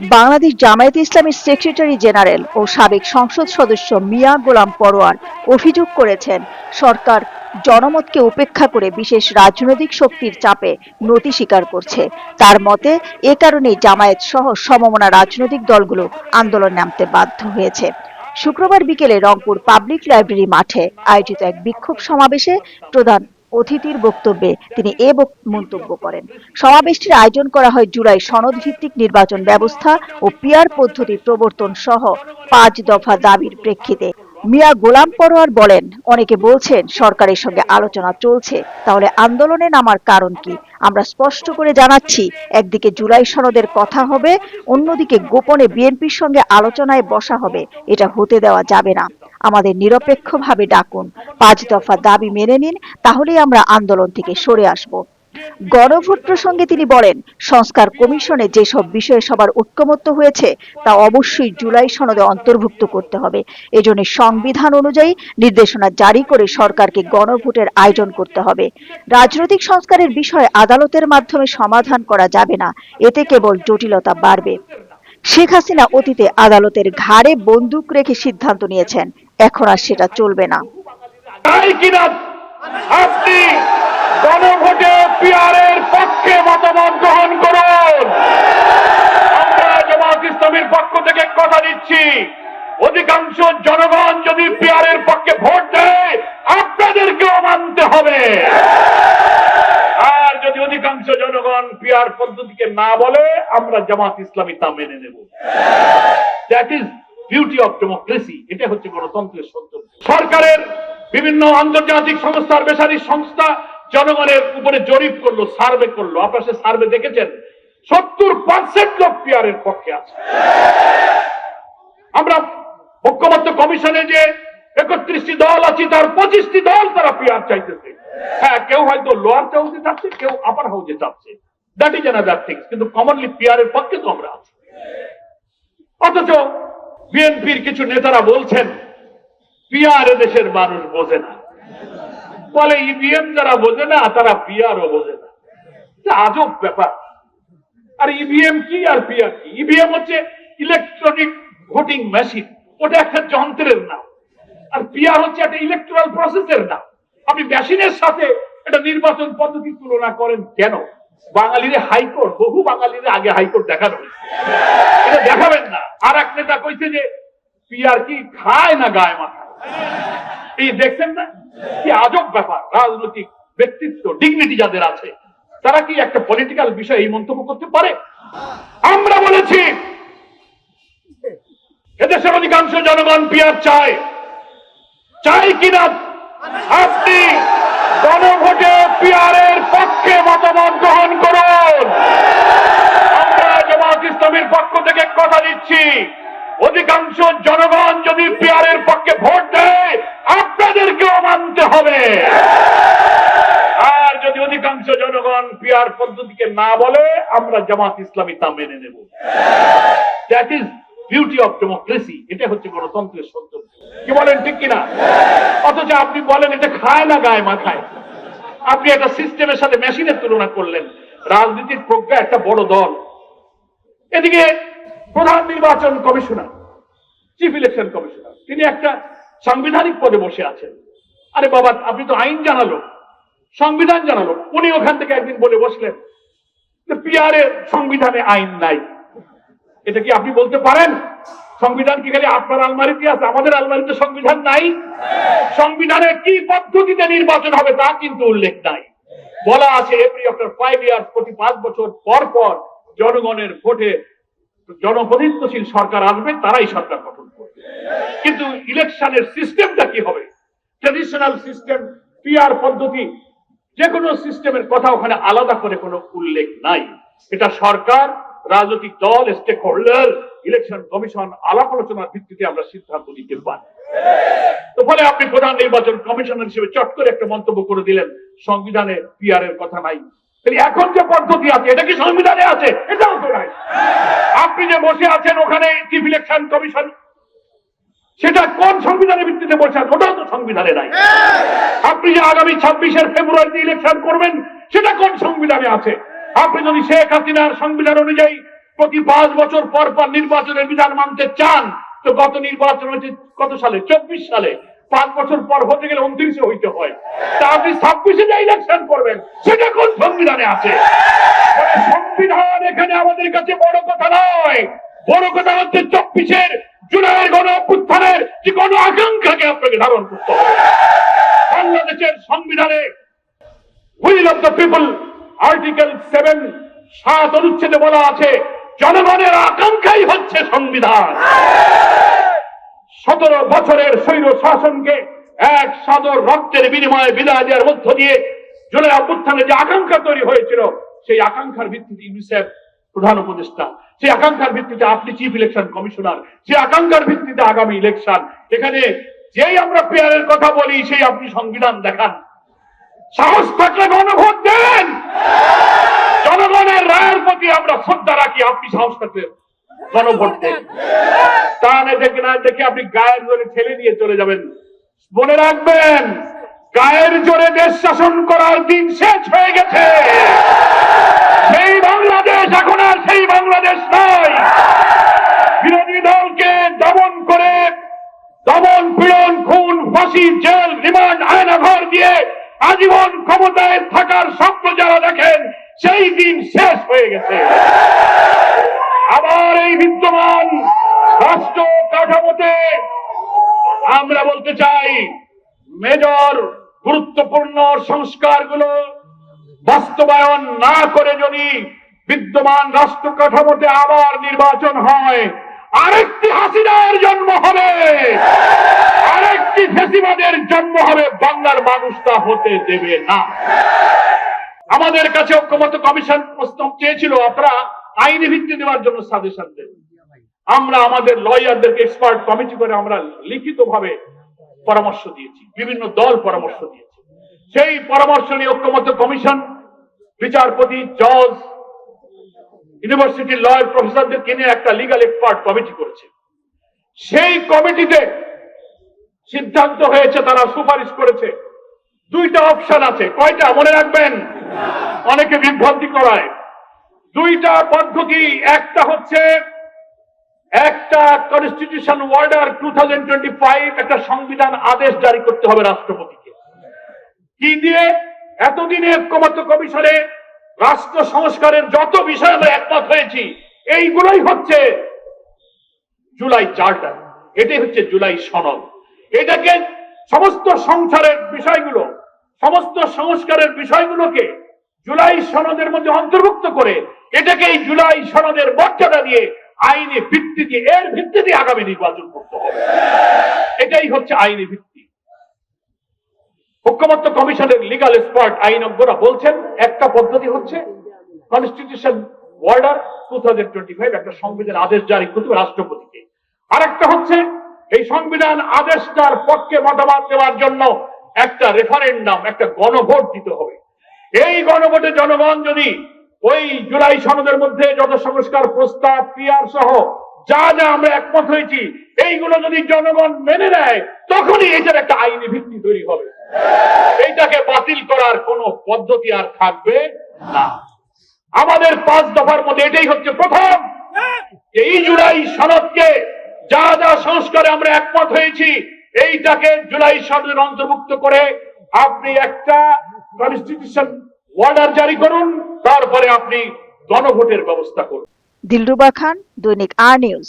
বাংলাদেশ জামায়াতে ইসলামীর secretary general ও সাবেক সংসদ সদস্য মিয়া গোলাম পরোয়ার অভিযোগ করেছেন, সরকার জনমতকে উপেক্ষা করে বিশেষ রাজনৈতিক শক্তির চাপে নতি স্বীকার করছে। তার মতে, এ কারণেই জামায়াত সহ সমমনা রাজনৈতিক দলগুলো আন্দোলনে নামতে বাধ্য হয়েছে। শুক্রবার বিকেলে রংপুর পাবলিক লাইব্রেরি মাঠে আয়োজিত এক বিক্ষোভ সমাবেশে প্রধান অতিথির বক্তব্যে তিনি মন্তব্য করেন। সমাবেশটির আয়োজন করা হয় জুলাই সনদ ভিত্তিক নির্বাচন ব্যবস্থা ও পিআর পদ্ধতি প্রবর্তন সহ ৫ দফা দাবির প্রেক্ষিতে। মিয়া গোলাম পরোয়ার বলেন, অনেকে বলছেন সরকারের সঙ্গে আলোচনা চলছে, তাহলে আন্দোলনে নামার কারণ কি? আমরা স্পষ্ট করে জানাচ্ছি, একদিকে জুলাই সনদের কথা হবে, অন্যদিকে গোপনে বিএনপির সঙ্গে আলোচনায় বসা হবে। এটা হতে দেওয়া যাবে না। আমাদের নিরপেক্ষভাবে ডাকুন, ৫ দফা দাবি মেনে নিন, তাহলেই আমরা আন্দোলন থেকে সরে আসব। গণভোট প্রসঙ্গে তিনি বলেন, সংস্কার কমিশনে যেসব বিষয়ে সবার ঐকমত্য হয়েছে তা অবশ্যই জুলাই সনদে অন্তর্ভুক্ত করতে হবে। এজন্য সংবিধান অনুযায়ী নির্দেশনা জারি করে সরকারকে গণভোটের আয়োজন করতে হবে। রাজনৈতিক সংস্কারের বিষয়ে আদালতের মাধ্যমে সমাধান করা যাবে না, এতে কেবল জটিলতা বাড়বে। শেখ হাসিনা অতীতে আদালতের ঘাড়ে বন্দুক রেখে সিদ্ধান্ত নিয়েছেন, এখন আর সেটা চলবে না। আপনি গণভোটে পিআরের পক্ষে মতামত গ্রহণ করুন। আমরা জামায়াত ইসলামীর পক্ষ থেকে কথা দিচ্ছি, অধিকাংশ জনগণ যদি পিআরের পক্ষে ভোট দেয়, আপনাদেরকেও মানতে হবে। আর যদি অধিকাংশ জনগণ পিআর পদ্ধতিকে না বলে, আমরা জামায়াত ইসলামী তা মেনে নেব। That is beauty of democracy. এটা হচ্ছে গণতন্ত্রের সৌন্দর্য। সরকারের বিভিন্ন আন্তর্জাতিক সংস্থার বেসারি সংস্থা জনগণের উপরে জরিপ করলো, সার্ভে করলো। আপনারা সে সার্ভে দেখেছেন, 70% লোক পিআরের পক্ষে আছে। আমরা ঐকমত্য কমিশনে যে 31টি দল আছে, তার 25টি দল তারা পিআর চাইতেছে। হ্যাঁ, কেউ হয়তো লোয়ার হাউসে চাচ্ছে, কেউ আপার হাউসে চাচ্ছে। That is another things. কিন্তু কমনলি পিআরের পক্ষে তো আমরা আছি। অথচ বিএনপির কিছু নেতারা বলছেন পিআর দেশের মানুষ বোঝে না, বলে ইভিএম যারা বোঝে না তারা পিআরও বোঝে না। আজব ব্যাপার। আর ইভিএম কি আর পিআর কি? ইভিএম হচ্ছে ইলেকট্রনিক ভোটিং মেশিন, ওটা একটা যন্ত্রের নাম। আর পিআর হচ্ছে একটা ইলেকট্রাল প্রসেসের নাম। আপনি মেশিনের সাথে একটা নির্বাচন পদ্ধতি তুলনা করেন কেন? বাঙালিরে হাইকোর্ট, বহু বাঙালিরে আগে হাইকোর্ট দেখানো হয়েছে, এটা দেখাবেন না। আর এক নেতা কইছে যে পিআর কি খায় না গায়ে মাথায়। এই দেখছেন না কি আজব ব্যাপার? রাজনৈতিক ব্যক্তিত্ব, ডিগনিটি যাদের আছে, তারা কি একটা পলিটিক্যাল বিষয়ে এই মন্তব্য করতে পারে? আমরা বলেছি এদেশের অধিকাংশ জনগণ পিআর চায়, চাই কিনা আপনি গণভোটে পিআরের পক্ষে মতামত গ্রহণ করুন। আমরা জামায়াত ইসলামীর পক্ষ থেকে কথা দিচ্ছি, অধিকাংশ জনগণ যদি পিআরের পক্ষে ভোট দেয়, আপনাদেরকেও মানতে হবে। আর যদি অধিকাংশ জনগণ পিআর পদ্ধতিকে না বলে, আমরা জামায়াত ইসলামী তা মেনে নেব। That is beauty of democracy. এটা হচ্ছে গণতন্ত্রের সৌন্দর্য। কি বলেন, ঠিক কিনা? অথচ আপনি বলেন এটা খায় না গায়ে মাথায়। আপনি একটা সিস্টেমের সাথে মেশিনের তুলনা করলেন। রাজনীতির প্রজ্ঞা একটা বড় দল। এদিকে প্রধান নির্বাচন কমিশনার, চিফ ইলেকশন কমিশনার, তিনি একটা সাংবিধানিক পদে বসে আছেন। আরে বাবা, আপনি তো আইন জানালো, সংবিধান জানালো। উনি ওখান থেকে একদিন বলে বসলেন পিআরে সংবিধানে আইন নাই। এটা কি আপনি বলতে পারেন? সংবিধান কি খালি আপনার আলমারিতে আছে? আমাদের আলমারিতে সংবিধান নাই। সংবিধানে কি পদ্ধতিতে নির্বাচন হবে তা কিন্তু উল্লেখ নাই। বলা আছে এভরি আফটার 5 ইয়ার্স, প্রতি 5 বছর পর পর জনগণের ভোটে জনপ্রতিনিধিত্বশীল সরকার আসবে, তারাই সরকার গঠন করবে। কিন্তু ইলেকশনের সিস্টেমটা কি হবে? ট্রেডিশনাল সিস্টেম, পিআর পদ্ধতি, যে কোনো সিস্টেমের কথা ওখানে আলাদা করে কোনো উল্লেখ নাই। এটা সরকার, রাজনৈতিক দল, স্টেক হোল্ডার, ইলেকশন কমিশন আলাপ আলোচনার ভিত্তিতে আমরা সিদ্ধান্ত নিতে পারি। তো ফলে আপনি প্রধান নির্বাচন কমিশনার হিসেবে চট করে একটা মন্তব্য করে দিলেন সংবিধানে পিআর এর কথা নাই। এখন যে পদ্ধতি আছে এটা কি সংবিধানে আছে? এটাও তো নাই। আপনি যে বসে আছেন ওখানে চিফ ইলেকশন কমিশন, সেটা কোন সংবিধানের ভিত্তিতে বসে আছে? ওটাও তো সংবিধানে নাই। আপনি যে আগামী 26 ফেব্রুয়ারিতে ইলেকশন করবেন, সেটা কোন সংবিধানে আছে? আপনি যদি শেখ হাসিনার সংবিধান অনুযায়ী প্রতি 5 বছর পর পর নির্বাচনের বিধান মানতে চান, তো গত নির্বাচন হয়েছে কত সালে? 24 সালে। 5 বছর পর হতে গেলে 29-এ হইতে হয়। তা আপনি 26-এ যে ইলেকশন করবেন, সেটা কোন সংবিধানে আছে? সংবিধান এখানে আমাদের কাছে বড় কথা নয়। বড় কথা হচ্ছে 24-এর জুলাইয়ের গণ অভ্যুত্থানের যে গণ আকাঙ্ক্ষাকে আপনাকে ধারণ করতে হবে। বাংলাদেশের সংবিধানে will of the people article 7 অনুচ্ছেদে বলা আছে, জনগণের আকাঙ্ক্ষাই হচ্ছে সংবিধান। 17 বছরের স্বৈর শাসনকে এক সাদর রক্তের বিনিময়ে বিদায় দেওয়ার মধ্য দিয়ে জুলাই অভ্যুত্থানে যে আকাঙ্ক্ষা তৈরি হয়েছিল, সেই আকাঙ্ক্ষার ভিত্তিতে ইউনিসেফ প্রধান উপদেষ্টা, সেই আকাঙ্ক্ষার ভিত্তিতে আপনি চিফ ইলেকশন কমিশনার, সেই আকাঙ্ক্ষার ভিত্তিতে আগামী ইলেকশন। এখানে যেই আমরা পেয়ারের কথা বলি, সেই আপনি সংবিধান দেখান। সাহস থাকলে গণভোট দেন। জনগণের রায়ের প্রতি আমরা শ্রদ্ধা রাখি, আপনি সাহস থাকলে গণভোট দেন। তা না দেখে না দেখে আপনি গায়ের জোরে ঠেলে দিয়ে চলে যাবেন। মনে রাখবেন, গায়ের জোরে দেশ শাসন করার দিন শেষ হয়ে গেছে। সেই বাংলাদেশ এখন আর সেই বাংলাদেশ নয়। বিরোধী দলকে দমন করে দমন, পীড়ন, খুন, ফাঁসি, জেল, রিমান্ড, আয়নাঘর দিয়ে আজীবন ক্ষমতায় থাকার স্বপ্ন যারা দেখেন, সেই দিন শেষ হয়ে গেছে। আবার এই বিদ্যমান রাষ্ট্র কাঠামোতে আমরা বলতে চাই, মেজর গুরুত্বপূর্ণ সংস্কারগুলো বাস্তবায়ন না করে যদি বিদ্যমান রাষ্ট্র কাঠামোতে আবার নির্বাচন হয়, আরেকটি হাসিনার জন্ম হবে, আরেকটি ফ্যাসিবাদের জন্ম হবে। বাংলার মানুষ তা হতে দেবে না। আমাদের কাছে ঐক্যমত্য কমিশন প্রস্তাব চেয়েছিল, আপনারা আইনি ভিত্তি দেওয়ার জন্য সাজেশন দেন। আমরা আমাদের লয়ারদেরকে এক্সপার্ট কমিটি করে আমরা লিখিতভাবে পরামর্শ দিয়েছি, বিভিন্ন দল পরামর্শ দিয়েছে। সেই পরামর্শ নিয়ে ঐক্যমত্য কমিশন বিচারপতি, জজ, ইউনিভার্সিটির লয়ার প্রফেসরদেরকে নিয়ে একটা লিগ্যাল এক্সপার্ট কমিটি করেছে। সেই কমিটিতে সিদ্ধান্ত হয়েছে, তারা সুপারিশ করেছে, 2টা অপশন আছে। কয়টা মনে রাখবেন, অনেকে বিভ্রান্তি করায়। 2টা পদ্ধতি। একটা হচ্ছে একটা কনস্টিটিউশন অর্ডার 2025, একটা সংবিধান আদেশ জারি করতে হবে রাষ্ট্রপতিকে। কি দিয়ে? এতদিনে ঐক্যমত্য কমিশনে রাষ্ট্র সংস্কারের যত বিষয় আমরা একমত হয়েছি, এইগুলোই হচ্ছে জুলাই চার্টার, এটাই হচ্ছে জুলাই সনদ। এটাকে সমস্ত সংসারের বিষয়গুলো, সমস্ত সংস্কারের বিষয়গুলোকে জুলাই সনদের মধ্যে অন্তর্ভুক্ত করে এটাকে এই জুলাই সনদের মর্যাদা দিয়ে আইনি ভিত্তি দিয়ে, এর ভিত্তিতে আগামী নির্বাচন করতে হবে। এটাই হচ্ছে আইনি ভিত্তি। ঐক্যমত্য কমিশনের লিগ্যাল এক্সপার্ট আইনজ্ঞরা বলছেন, একটা পদ্ধতি হচ্ছে কনস্টিটিউশন অর্ডার 2025, একটা সংবিধান আদেশ জারি করতে হবে রাষ্ট্রপতিকে। আরেকটা হচ্ছে এই সংবিধান আদেশটার পক্ষে মতামত দেওয়ার জন্য একটা রেফারেন্ডাম, একটা গণভোট দিতে হবে। এই গণভোটে জনগণ যদি ওই জুলাই সনদের মধ্যে যত সংস্কার প্রস্তাব, পিআর সহ যা যা আমরা একমত হয়েছি, এইগুলো যদি জনগণ মেনে নেয়, তখনই এটার একটা আইনি ভিত্তি তৈরি হবে। এইটাকে বাতিল করার কোন পদ্ধতি আর থাকবে না। আমাদের 5 দফার মধ্যে এটাই হচ্ছে প্রথম। এই জুলাই সনদকে যা যা সংস্কারে আমরা একমত হয়েছি, এইটাকে জুলাই সনদের অন্তর্ভুক্ত করে আপনি একটা কনস্টিটিউশন অর্ডার জারি করুন, তারপরে আপনি গণভোটের ব্যবস্থা করুন। দিলরুবা খান, দৈনিক আর নিউজ।